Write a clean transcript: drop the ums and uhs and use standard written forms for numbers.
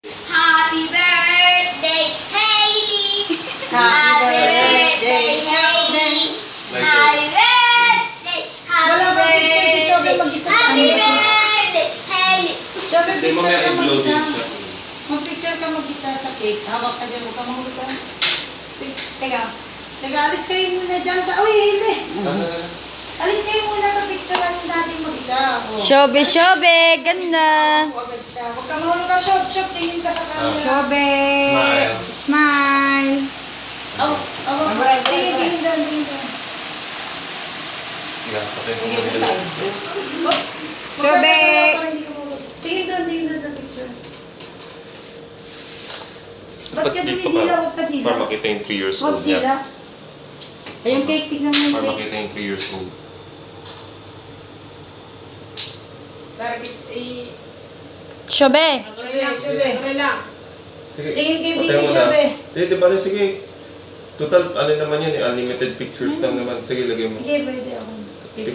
Happy birthday, Hailey! Happy birthday, Hailey! Like Happy birthday! Wala ba picture si Shobe mag-isa? Happy birthday, Hailey! Shobe, Hindi mo picture nga ka i-upload mag-isa. yun siya. Mag-picture ka mag-isa sa cake. Hawak ka dyan, huwag ka mahulog ka. Teka, alis kayo muna dyan sa... Uy, hindi! Alis kayo muna sa picturean natin mag-isa. Oh. Shobe, Shobe, ganda. Agad siya. Huwag ka mahulog ka, Shobe, tingin ka sa camera. Shobe. Smile. Smile. Tingin doon, tingin doon. Yeah, patay mo Sige, mo tayo. dito. Shobe. Tingin doon sa picture. Ba't ka Dito dumidila? ka. Huwag ka dila. Para makita yung 3 years Huwag old niya. dila. Ay, yung cake, tignan mo yung Para cake. makita yung 3 years old. Shobe. Shobe. Sige, Tingin kay patay Vicky, mo na. Shobe. Hindi, di ba sige. Total, ano naman yan eh, unlimited pictures lang naman. Sige, lagay mo. Sige, pwede ako.